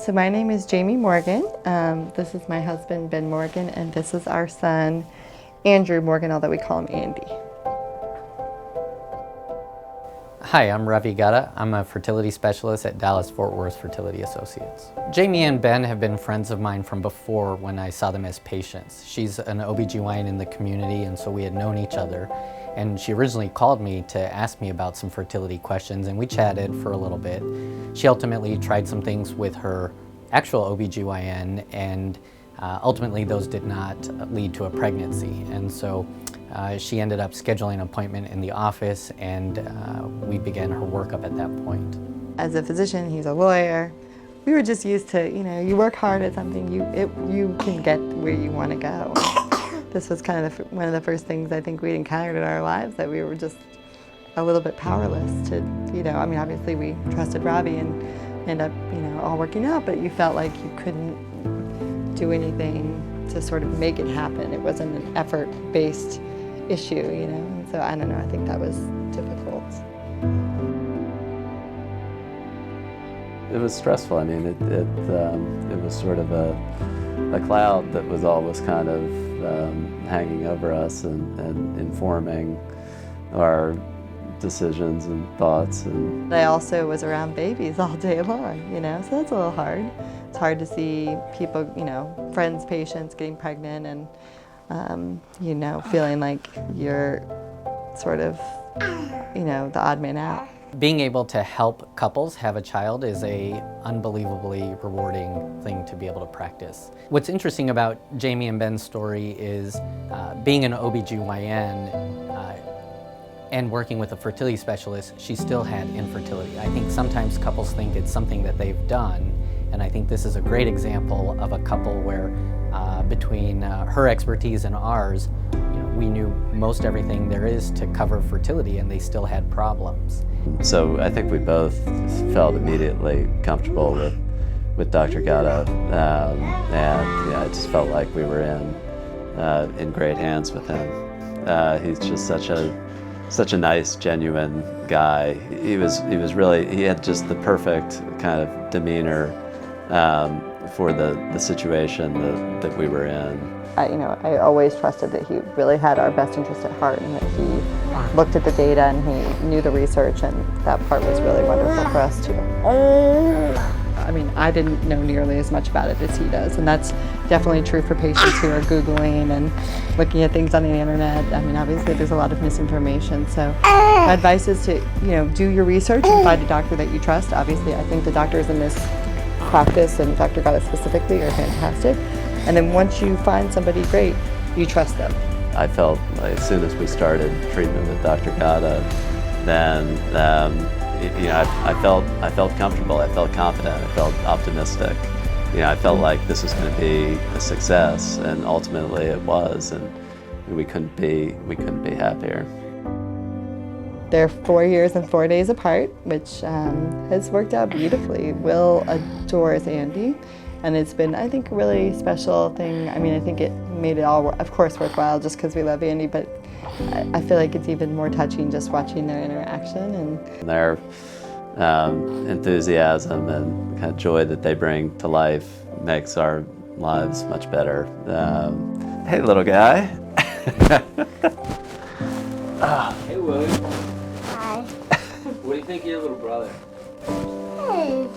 So my name is Jamie Morgan. This is my husband, Ben Morgan, and this is our son, Andrew Morgan, although we call him Andy. Hi, I'm Gada. I'm a fertility specialist at Dallas-Fort Worth Fertility Associates. Jamie and Ben have been friends of mine from before when I saw them as patients. She's an OBGYN in the community, and so we had known each other. And she originally called me to ask me about some fertility questions, and we chatted for a little bit. She ultimately tried some things with her actual OBGYN, and ultimately those did not lead to a pregnancy. And so she ended up scheduling an appointment in the office, and we began her workup at that point. As a physician, he's a lawyer. We were just used to, you work hard at something, you can get where you want to go. This was kind of one of the first things I think we encountered in our lives, that we were just a little bit powerless to, obviously we trusted Robbie and ended up, all working out, but you felt like you couldn't do anything to sort of make it happen. It wasn't an effort-based issue, and so I don't know, I think that was difficult. It was stressful. I mean, it was sort of a cloud that was always kind of hanging over us and informing our decisions and thoughts. And I also was around babies all day long, so that's a little hard. It's hard to see people, friends, patients getting pregnant and, feeling like you're sort of, the odd man out. Being able to help couples have a child is a unbelievably rewarding thing to be able to practice. What's interesting about Jamie and Ben's story is being an OBGYN and working with a fertility specialist, she still had infertility. I think sometimes couples think it's something that they've done, and I think this is a great example of a couple where between her expertise and ours, we knew most everything there is to cover fertility, and they still had problems. so I think we both felt immediately comfortable with Dr. Gada, and I just felt like we were in great hands with him. He's just such a nice, genuine guy. He had just the perfect kind of demeanor for the situation that we were in. I always trusted that he really had our best interest at heart, and that he looked at the data and he knew the research, and that part was really wonderful for us too. I didn't know nearly as much about it as he does, and that's definitely true for patients who are Googling and looking at things on the internet. Obviously there's a lot of misinformation, so my advice is to, do your research and find a doctor that you trust. Obviously, I think the doctors in this practice, and Dr. Gada specifically, are fantastic. And then once you find somebody great, you trust them. I felt like as soon as we started treatment with Dr. Gada, then I felt comfortable. I felt confident. I felt optimistic. I felt like this was going to be a success, and ultimately it was. And we couldn't be happier. They're 4 years and 4 days apart, which has worked out beautifully. Will adores Andy, and it's been, I think, a really special thing. I think it made it all, of course, worthwhile just because we love Andy, but I feel like it's even more touching just watching their interaction. And their enthusiasm and kind of joy that they bring to life makes our lives much better. Hey, little guy. Hey, Willie. Hi. What do you think of your little brother? Hey.